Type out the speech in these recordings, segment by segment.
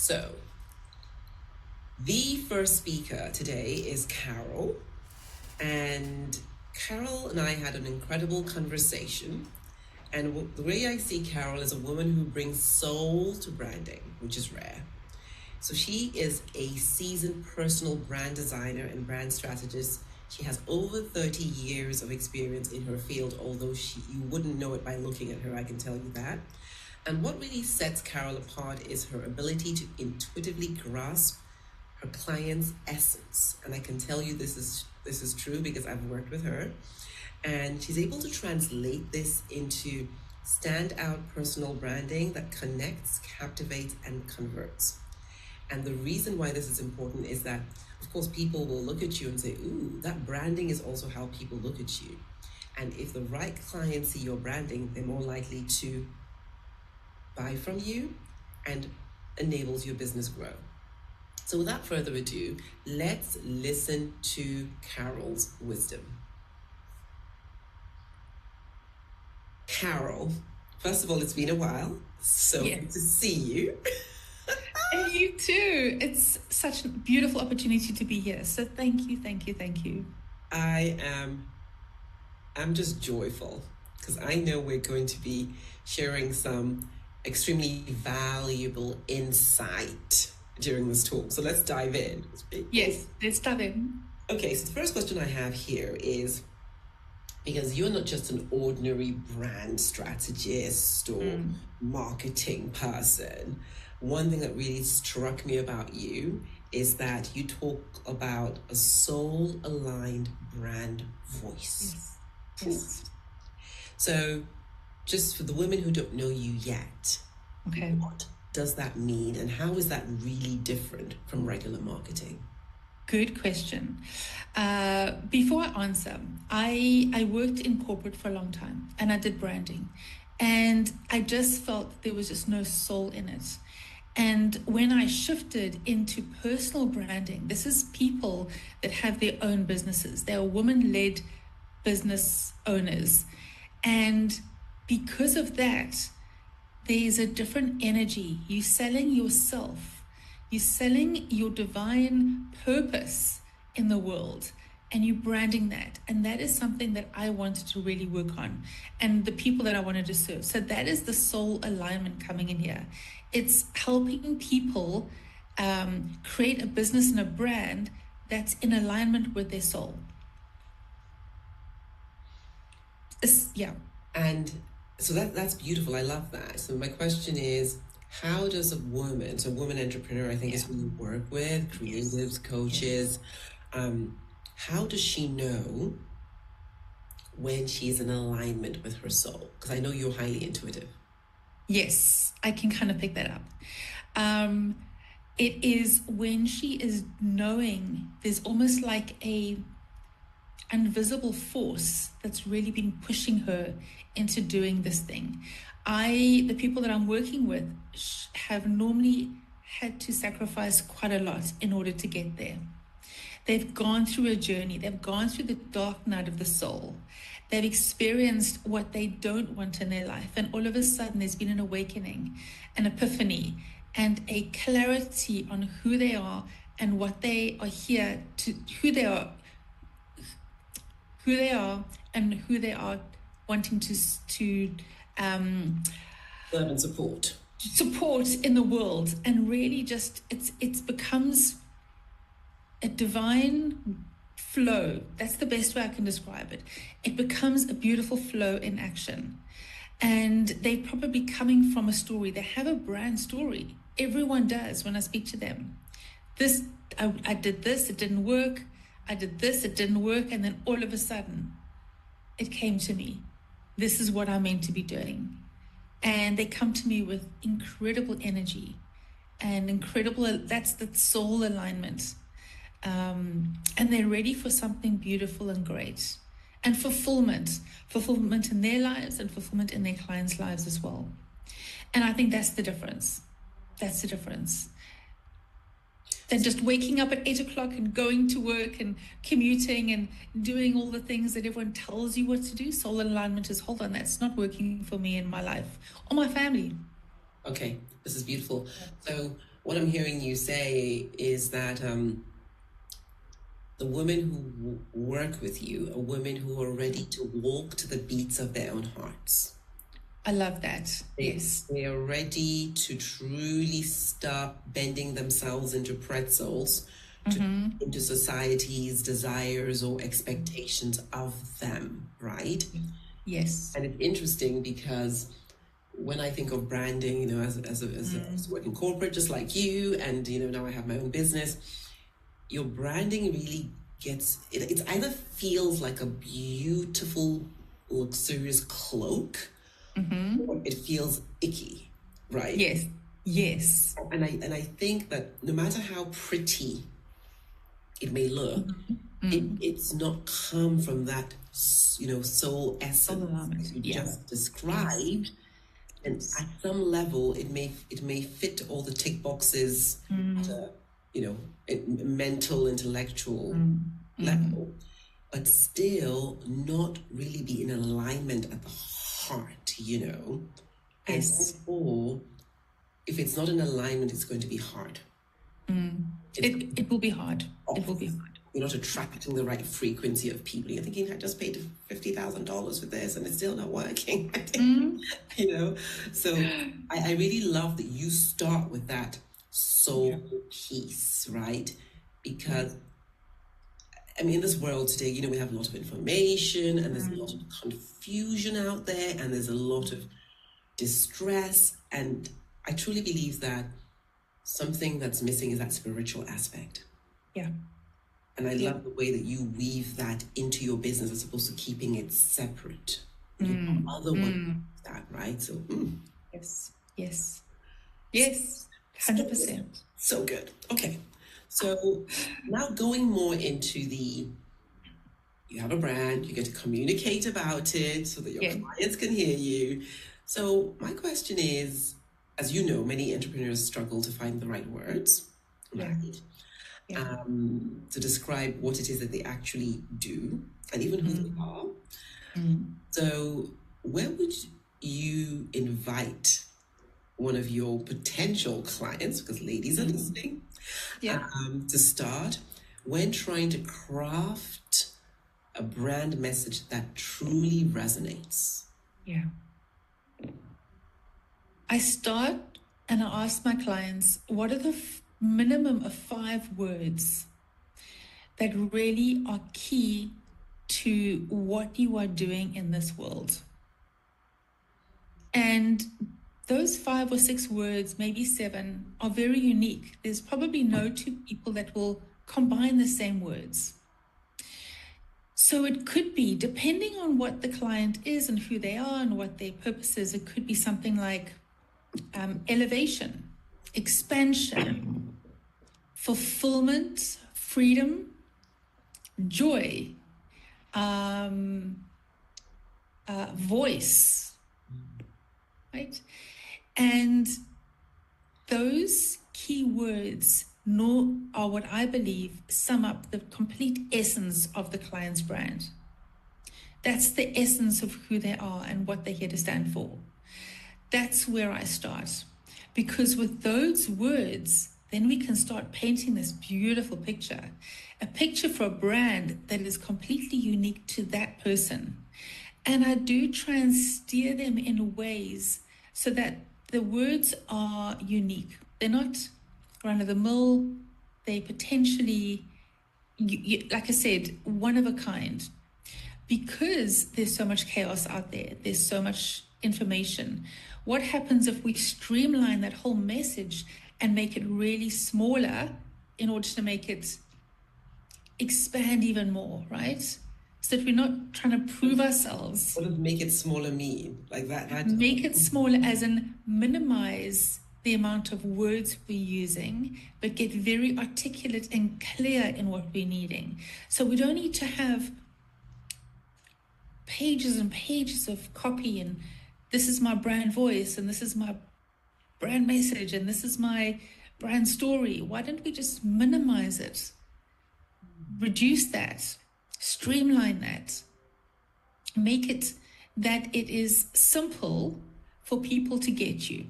So, the first speaker today is Carol. And Carol and I had an incredible conversation. And the way I see Carol is a woman who brings soul to branding, which is rare. So she is a seasoned personal brand designer and brand strategist. She has over 30 years of experience in her field, although you wouldn't know it by looking at her, I can tell you that. And what really sets Carol apart is her ability to intuitively grasp her client's essence. And I can tell you this is true because I've worked with her. And she's able to translate this into standout personal branding that connects, captivates, and converts. And the reason why this is important is that, of course, people will look at you and say, ooh, that branding is also how people look at you. And if the right clients see your branding, they're more likely to buy from you and enables your business grow. So without further ado, let's listen to Carol's wisdom. Carol, first of all, it's been a while. So good to see you. And you too. It's such a beautiful opportunity to be here. So thank you. I'm just joyful because I know we're going to be sharing some extremely valuable insight during this talk. So let's dive in. Yes, let's dive in. Okay, so the first question I have here is, because you're not just an ordinary brand strategist or marketing person, one thing that really struck me about you is that you talk about a soul-aligned brand voice. Yes. So just for the women who don't know you yet, okay, what does that mean and how is that really different from regular marketing? Good question. Before I answer, I worked in corporate for a long time and I did branding, and I just felt there was just no soul in it. And when I shifted into personal branding, this is people that have their own businesses. They are women-led business owners. And because of that, there's a different energy. You're selling yourself. You're selling your divine purpose in the world, and you're branding that. And that is something that I wanted to really work on, and the people that I wanted to serve. So that is the soul alignment coming in here. It's helping people create a business and a brand that's in alignment with their soul. And so that's beautiful. I love that. So my question is, how does a woman, so woman entrepreneur, I think is who you work with, creatives, coaches, how does she know when she's in alignment with her soul? Because I know you're highly intuitive. Yes, I can kind of pick that up. It is when she is knowing there's almost like a invisible force that's really been pushing her into doing this thing. The people that I'm working with have normally had to sacrifice quite a lot in order to get there. They've gone through a journey. They've gone through the dark night of the soul. They've experienced what they don't want in their life. And all of a sudden, there's been an awakening, an epiphany, and a clarity on who they are and what they are here to, who they are and who they are wanting to serve and support in the world. And really just it becomes a divine flow. That's the best way I can describe it. It becomes a beautiful flow in action. And they're probably coming from a story. They have a brand story. Everyone does when I speak to them. I did this, it didn't work. I did this, it didn't work. And then all of a sudden, it came to me. This is what I'm meant to be doing. And they come to me with incredible energy and that's the soul alignment. And they're ready for something beautiful and great. And fulfillment in their lives and fulfillment in their clients' lives as well. And I think that's the difference. Than just waking up at 8 o'clock and going to work and commuting and doing all the things that everyone tells you what to do. Soul alignment is, hold on, that's not working for me in my life or my family. Okay, this is beautiful. So what I'm hearing you say is that the women who work with you are women who are ready to walk to the beats of their own hearts. I love that. Yes. They are ready to truly stop bending themselves into pretzels, into society's desires or expectations of them, right? Yes. And it's interesting because when I think of branding, you know, as a working corporate, just like you, and, you know, now I have my own business, your branding really gets, it either feels like a beautiful, luxurious cloak, or it feels icky, right? Yes. Yes. And I think that no matter how pretty it may look, it's not come from that, you know, soul essence that you just described. And at some level, it may fit all the tick boxes at a, you know, mental, intellectual level, but still not really be in alignment at the heart, you know. And therefore, if it's not in alignment, it's going to be hard. It will be hard. It will be hard. You're not attracting the right frequency of people. You're thinking, I just paid $50,000 for this and it's still not working. You know? So I really love that you start with that soul piece, right? Because, I mean, in this world today, you know, we have a lot of information and there's a lot of confusion out there and there's a lot of distress. And I truly believe that something that's missing is that spiritual aspect. Yeah. And I love the way that you weave that into your business as opposed to keeping it separate. Other one that, right? So yes. 100%. So good. Okay. So now going more into you have a brand, you get to communicate about it so that your clients can hear you. So my question is, as you know, many entrepreneurs struggle to find the right words, right? To describe what it is that they actually do and even who they are. So where would you invite one of your potential clients, because ladies are listening, to start when trying to craft a brand message that truly resonates? Yeah. I start and I ask my clients, what are the minimum of 5 words that really are key to what you are doing in this world? And those 5 or 6 words, maybe 7, are very unique. There's probably no 2 people that will combine the same words. So it could be, depending on what the client is and who they are and what their purpose is, it could be something like elevation, expansion, fulfillment, freedom, joy, voice, right? And those key words are what I believe sum up the complete essence of the client's brand. That's the essence of who they are and what they're here to stand for. That's where I start, because with those words, then we can start painting this beautiful picture, a picture for a brand that is completely unique to that person. And I do try and steer them in ways so that the words are unique. They're not run-of-the-mill. They potentially, like I said, one of a kind. Because there's so much chaos out there, there's so much information. What happens if we streamline that whole message and make it really smaller in order to make it expand even more, right? So that we're not trying to prove ourselves. What does make it smaller mean? Like that? Make it smaller as in minimize the amount of words we're using, but get very articulate and clear in what we're needing. So we don't need to have pages and pages of copy and this is my brand voice and this is my brand message and this is my brand story. Why don't we just minimize it? Reduce that, streamline that, make it that it is simple for people to get you.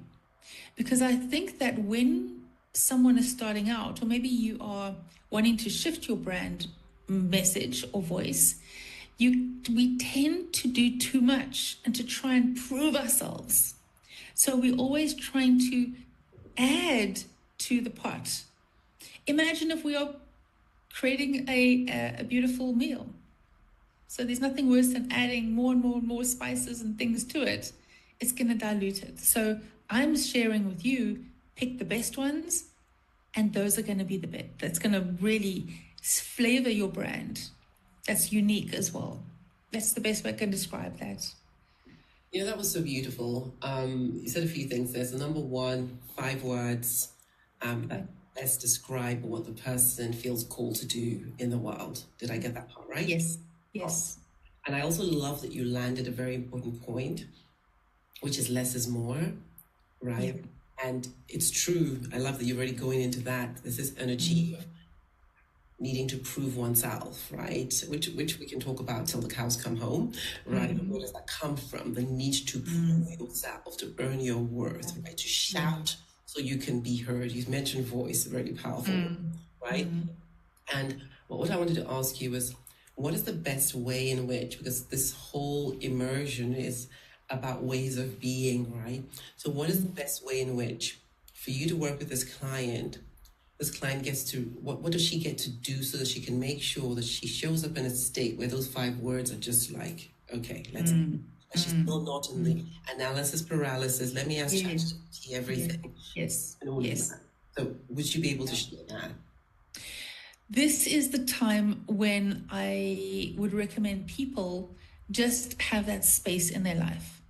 Because I think that when someone is starting out, or maybe you are wanting to shift your brand message or voice, we tend to do too much and to try and prove ourselves. So we're always trying to add to the pot. Imagine if we are creating a beautiful meal. So there's nothing worse than adding more and more and more spices and things to it. It's going to dilute it. So I'm sharing with you, pick the best ones, and those are going to be the best. That's going to really flavor your brand. That's unique as well. That's the best way I can describe that. Yeah, that was so beautiful. You said a few things there. So number one, 5 words that best describe what the person feels called to do in the world. Did I get that part right? Yes. Yes. And I also love that you landed a very important point, which is less is more, right? Yeah. And it's true. I love that you're already going into that. This is energy of needing to prove oneself, right? Which we can talk about till the cows come home, right? Where does that come from? The need to prove yourself, to earn your worth, right? To shout so you can be heard. You mentioned voice, very powerful, right? And what I wanted to ask you was, what is the best way in which, because this whole immersion is about ways of being, right? So what is the best way in which for you to work with this client gets to, what does she get to do so that she can make sure that she shows up in a state where those 5 words are just like, okay, let's, she's still not in the analysis paralysis. Let me ask ChatGPT everything. Yes. So would you be able to share that? This is the time when I would recommend people just have that space in their life.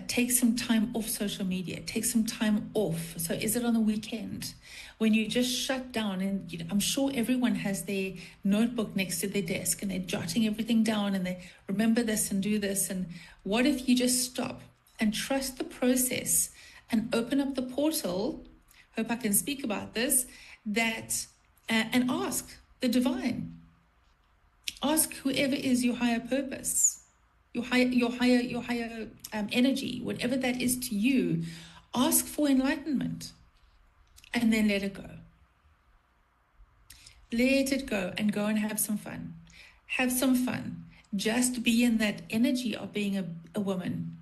Take some time off social media. Take some time off. So is it on the weekend when you just shut down? And I'm sure everyone has their notebook next to their desk and they're jotting everything down and they remember this and do this. And what if you just stop and trust the process and open up the portal? Hope I can speak about this. And ask the divine. Ask whoever is your higher purpose, your higher energy, whatever that is to you. Ask for enlightenment, and then let it go. Let it go and go and have some fun. Have some fun. Just be in that energy of being a woman.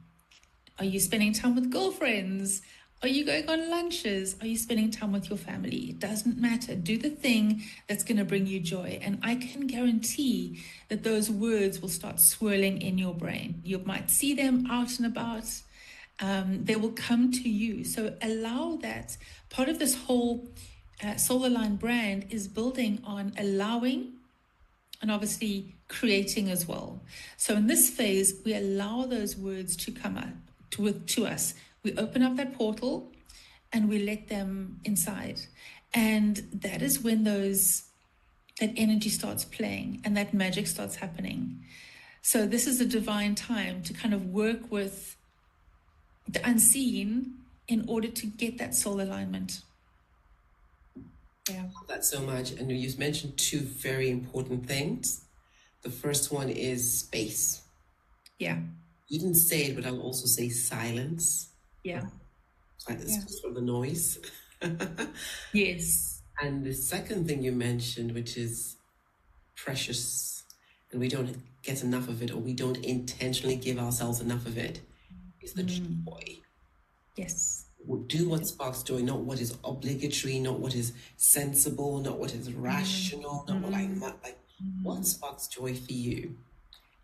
Are you spending time with girlfriends? Are you going on lunches? Are you spending time with your family? It doesn't matter. Do the thing that's going to bring you joy. And I can guarantee that those words will start swirling in your brain. You might see them out and about. They will come to you. So allow that. Part of this whole Soul Aligned brand is building on allowing and obviously creating as well. So in this phase, we allow those words to come up to us. We open up that portal and we let them inside. And that is when that energy starts playing and that magic starts happening. So this is a divine time to kind of work with the unseen in order to get that soul alignment. Yeah. That's so much. And you mentioned 2 very important things. The first one is space. Yeah. You didn't say it, but I'll also say silence. Yeah. Silence from the noise. Yes. And the second thing you mentioned, which is precious, and we don't get enough of it, or we don't intentionally give ourselves enough of it, is the joy. Yes. Do what sparks joy, not what is obligatory, not what is sensible, not what is rational, not what I like. What sparks joy for you?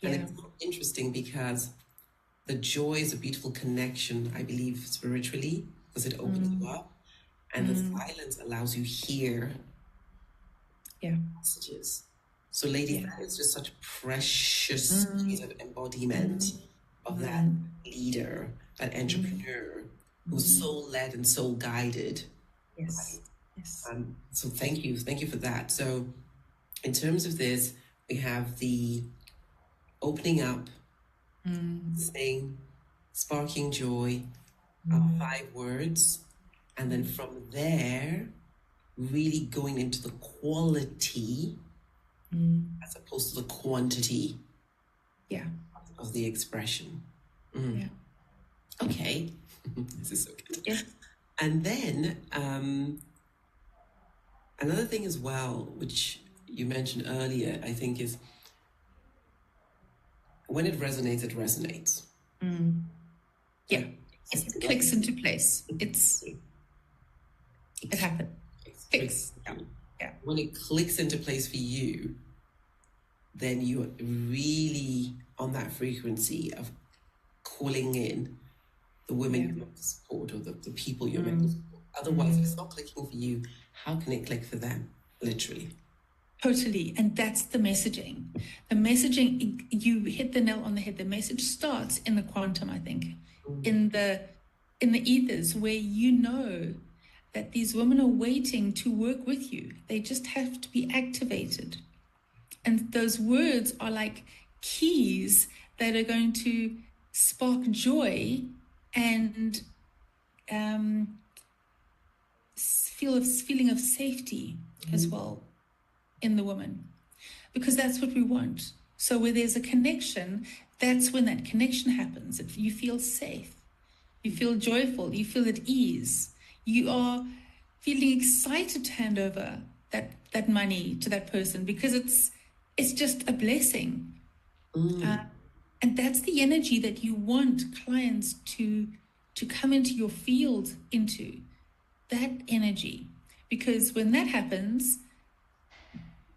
And it's interesting because the joy is a beautiful connection, I believe, spiritually, because it opens you up. And the silence allows you hear messages. So ladies, that is just such a precious piece of embodiment of that leader, that entrepreneur who's soul-led and soul-guided. Yes. Yes. So thank you for that. So in terms of this, we have the opening up, saying, sparking joy, 5 words, and then from there, really going into the quality as opposed to the quantity of the expression. Okay. This is so good. Yeah. And then another thing as well, which you mentioned earlier, I think is when it resonates. Yeah, it clicks into place. It happened. Clicks. Yeah. When it clicks into place for you, then you're really on that frequency of calling in the women you're meant to support, or the people you're meant to support. Otherwise, if it's not clicking for you, how can it click for them? Literally. Totally. And that's the messaging. The messaging, you hit the nail on the head. The message starts in the quantum, I think, in the ethers, where you know that these women are waiting to work with you. They just have to be activated. And those words are like keys that are going to spark joy and feeling of safety as well in the woman, because that's what we want. So where there's a connection, that's when that connection happens. You feel safe, you feel joyful, you feel at ease, you are feeling excited to hand over that money to that person, because it's just a blessing. And that's the energy that you want clients to come into your field into, that energy. Because when that happens,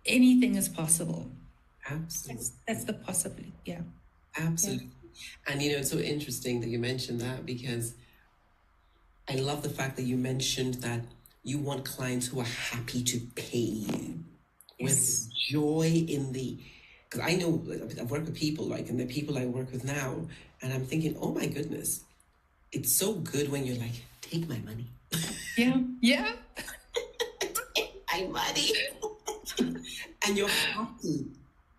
anything is possible. Absolutely. That's the possibility. Yeah. Absolutely. Yeah. And it's so interesting that you mentioned that, because I love the fact that you mentioned that you want clients who are happy to pay you with joy in the, because I know I've worked with people and the people I work with now, and I'm thinking, oh my goodness, it's so good when you're like, take my money. Yeah. Take my money. And you're happy.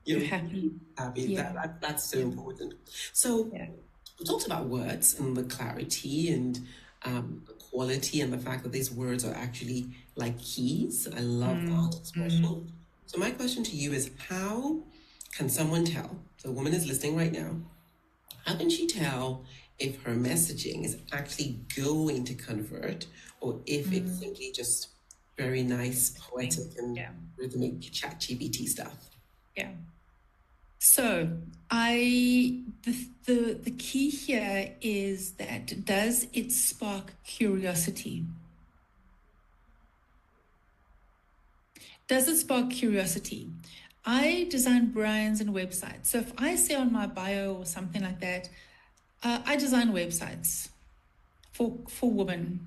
You're happy. Yeah. That's so important. So we talked about words and the clarity and the quality, and the fact that these words are actually like keys. I love that expression. So my question to you is, how can someone tell? So a woman is listening right now. How can she tell if her messaging is actually going to convert, or if it's simply just very nice, poetic, and rhythmic ChatGPT stuff? Yeah. So the key here is that, does it spark curiosity? Does it spark curiosity? I design brands and websites. So if I say on my bio or something like that, I design websites for women.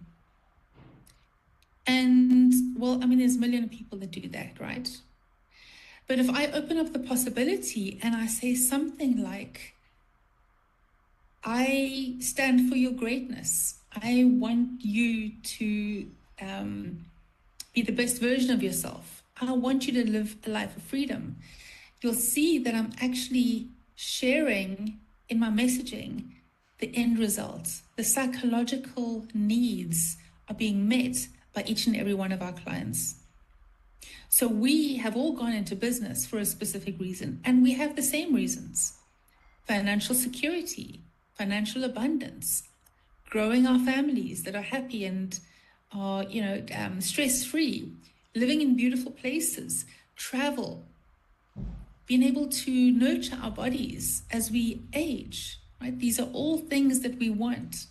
And well, I mean, there's a million people that do that, right? But if I open up the possibility and I say something like, I stand for your greatness. I want you to be the best version of yourself. I want you to live a life of freedom. You'll see that I'm actually sharing in my messaging the end results. The psychological needs are being met by each and every one of our clients. So we have all gone into business for a specific reason, and we have the same reasons: financial security, financial abundance, growing our families that are happy and are, stress-free, living in beautiful places, travel, being able to nurture our bodies as we age, right? These are all things that we want.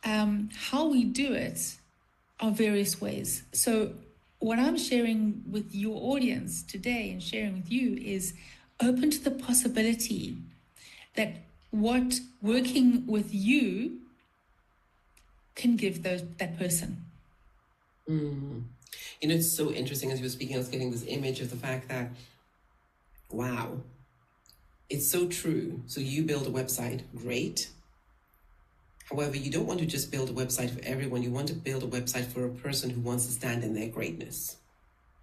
How we do it are various ways. So what I'm sharing with your audience today and sharing with you is open to the possibility that what working with you can give that person. It's so interesting. As you were speaking, I was getting this image of the fact that, wow, it's so true. So you build a website, great. However, you don't want to just build a website for everyone. You want to build a website for a person who wants to stand in their greatness.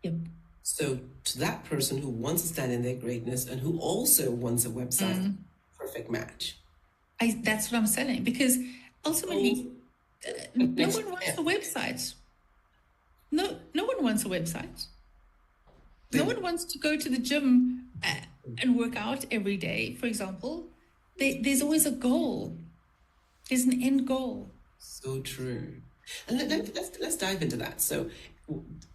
Yep. So to that person who wants to stand in their greatness and who also wants a website, perfect match. That's what I'm saying, because ultimately, no one wants a website. No one wants a website. No one wants to go to the gym and work out every day, for example. There's always a goal. There's an end goal. So true. And let's dive into that. So,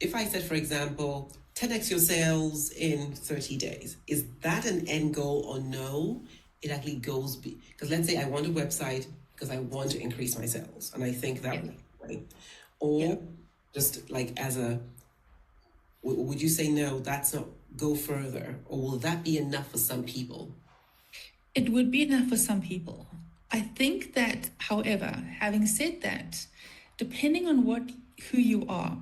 if I said, for example, 10x your sales in 30 days, is that an end goal or no? It actually goes because let's say I want a website because I want to increase my sales, and I think that way, or just like as a, would you say no? That's not go further, or will that be enough for some people? It would be enough for some people. I think that, however, having said that, depending on who you are,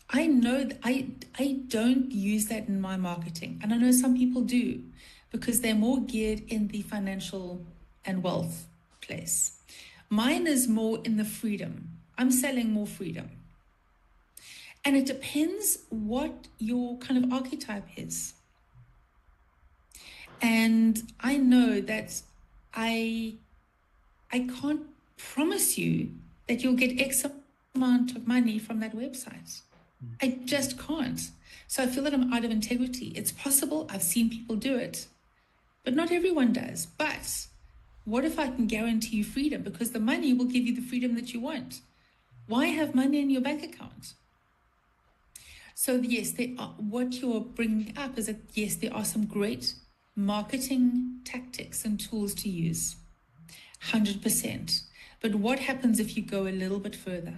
I know that I don't use that in my marketing. And I know some people do because they're more geared in the financial and wealth place. Mine is more in the freedom. I'm selling more freedom. And it depends what your kind of archetype is. And I know that I can't promise you that you'll get X amount of money from that website. I just can't. So I feel that I'm out of integrity. It's possible. I've seen people do it, but not everyone does. But what if I can guarantee you freedom? Because the money will give you the freedom that you want. Why have money in your bank account? So yes, what you're bringing up is that yes, there are some great marketing tactics and tools to use, 100%. But what happens if you go a little bit further?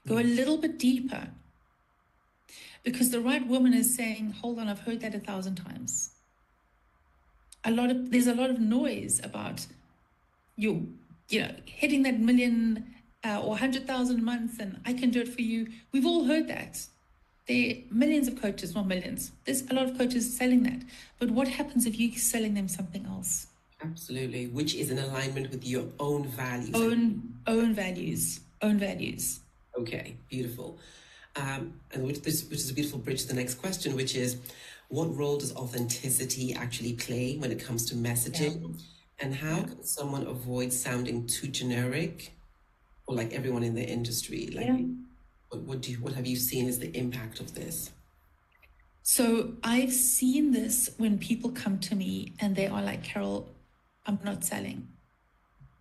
Go a little bit deeper. Because the right woman is saying, hold on, I've heard that 1,000 times. There's a lot of noise about you hitting that million or 100,000 a month, and I can do it for you. We've all heard that. There are millions of coaches, not millions. There's a lot of coaches selling that. But what happens if you're selling them something else? Absolutely, which is in alignment with your own values. Own values. Okay, beautiful. And which is a beautiful bridge to the next question, which is, what role does authenticity actually play when it comes to messaging? Yeah. And how can someone avoid sounding too generic or like everyone in the industry? What have you seen as the impact of this? So I've seen this when people come to me and they are like, Carol, I'm not selling.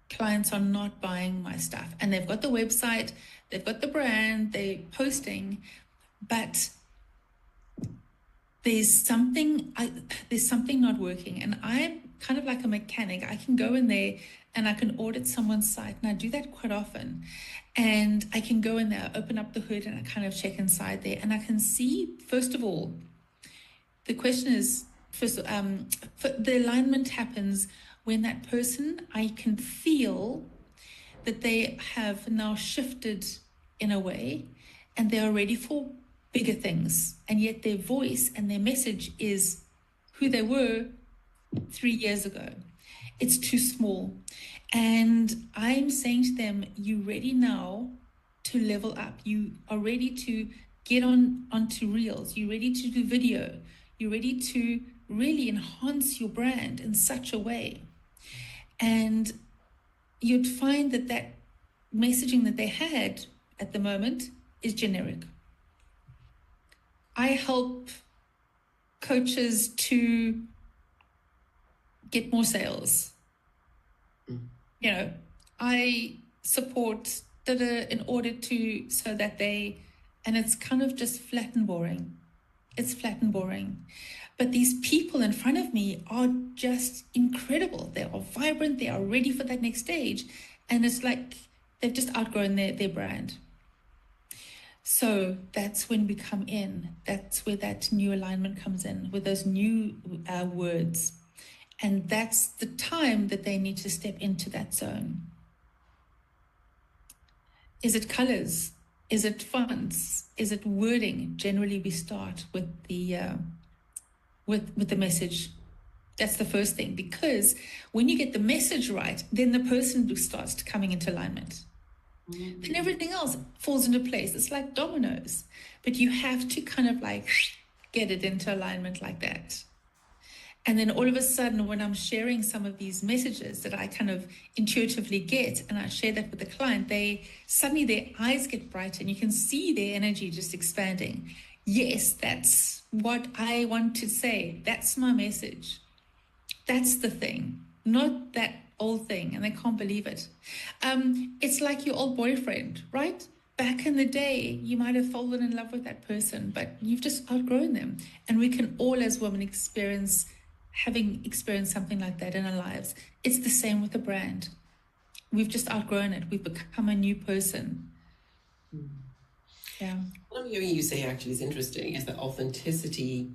Clients are not buying my stuff. And they've got the website, they've got the brand, they're posting, but there's something not working. And I'm kind of like a mechanic. I can go in there and I can audit someone's site, and I do that quite often. And I can go in there, open up the hood, and I kind of check inside there, and I can see, first of all, the question is, the alignment happens when that person, I can feel that they have now shifted in a way and they are ready for bigger things. And yet their voice and their message is who they were 3 years ago. It's too small. And I'm saying to them, you're ready now to level up. You are ready to get onto reels. You're ready to do video. You're ready to really enhance your brand in such a way. And you'd find that messaging that they had at the moment is generic. I help coaches to get more sales. I support in order to, so that and it's kind of just flat and boring. It's flat and boring. But these people in front of me are just incredible. They are vibrant. They are ready for that next stage. And it's like they've just outgrown their brand. So that's when we come in. That's where that new alignment comes in, with those new words. And that's the time that they need to step into that zone. Is it colors? Is it fonts? Is it wording? Generally, we start with the message. That's the first thing, because when you get the message right, then the person starts coming into alignment. Mm-hmm. Then everything else falls into place. It's like dominoes, but you have to kind of like get it into alignment like that. And then all of a sudden, when I'm sharing some of these messages that I kind of intuitively get, and I share that with the client, suddenly their eyes get bright and you can see their energy just expanding. Yes, that's what I want to say. That's my message. That's the thing. Not that old thing, and they can't believe it. It's like your old boyfriend, right? Back in the day, you might have fallen in love with that person, but you've just outgrown them. And we can all, as women, having experienced something like that in our lives. It's the same with the brand. We've just outgrown it. We've become a new person. Yeah. What I'm hearing you say actually is interesting, is that authenticity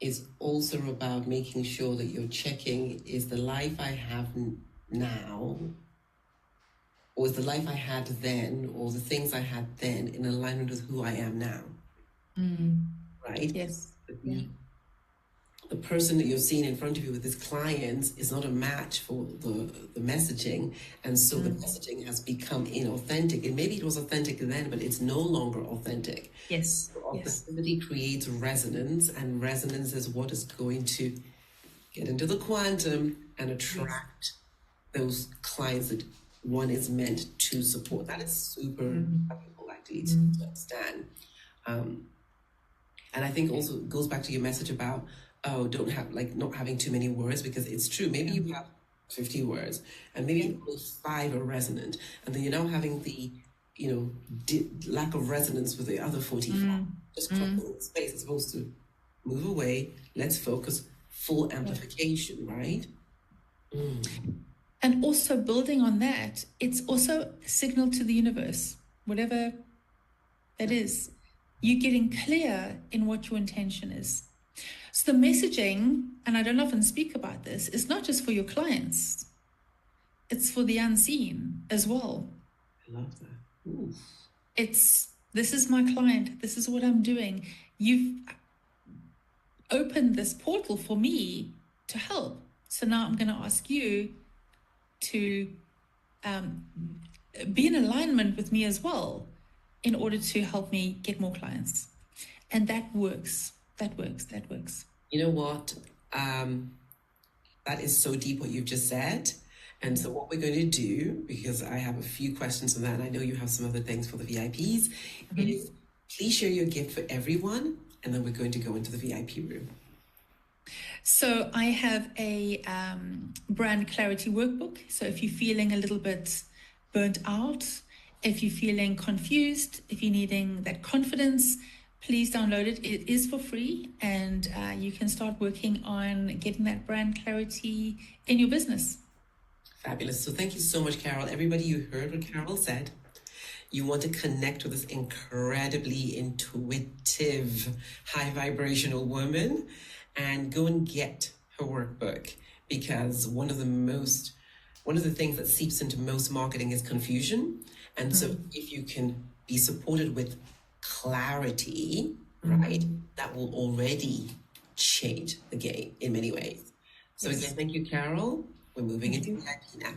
is also about making sure that you're checking, is the life I have now, or is the life I had then, or the things I had then in alignment with who I am now? Right? Yes. The person that you're seeing in front of you with this client is not a match for the messaging, and so the messaging has become inauthentic. And maybe it was authentic then, but it's no longer authentic. Yes. So authenticity creates resonance, and resonance is what is going to get into the quantum and attract those clients that one is meant to support. That is super valuable, actually, to understand. And I think also it goes back to your message about, don't have, not having too many words, because it's true. Maybe you have 50 words and maybe those 5 are resonant, and then you're now having the, lack of resonance with the other 45. Just crossing the space as opposed to move away, let's focus, full amplification, right? And also building on that, it's also a signal to the universe, whatever that is. You're getting clear in what your intention is. So the messaging, and I don't often speak about this, is not just for your clients. It's for the unseen as well. I love that. Ooh. This is my client. This is what I'm doing. You've opened this portal for me to help. So now I'm going to ask you to be in alignment with me as well in order to help me get more clients. And that works. That works. You know what? That is so deep what you've just said. And so what we're going to do, because I have a few questions on that, and I know you have some other things for the VIPs, is please share your gift for everyone, and then we're going to go into the VIP room. So I have a brand clarity workbook. So if you're feeling a little bit burnt out, if you're feeling confused, if you're needing that confidence, please download it. It is for free, and you can start working on getting that brand clarity in your business. Fabulous. So thank you so much, Carol. Everybody, you heard what Carol said. You want to connect with this incredibly intuitive, high vibrational woman, and go and get her workbook, because one of the things that seeps into most marketing is confusion. And so if you can be supported with clarity, right, that will already change the game in many ways. So again, thank you, Carol. We're moving into VIP now.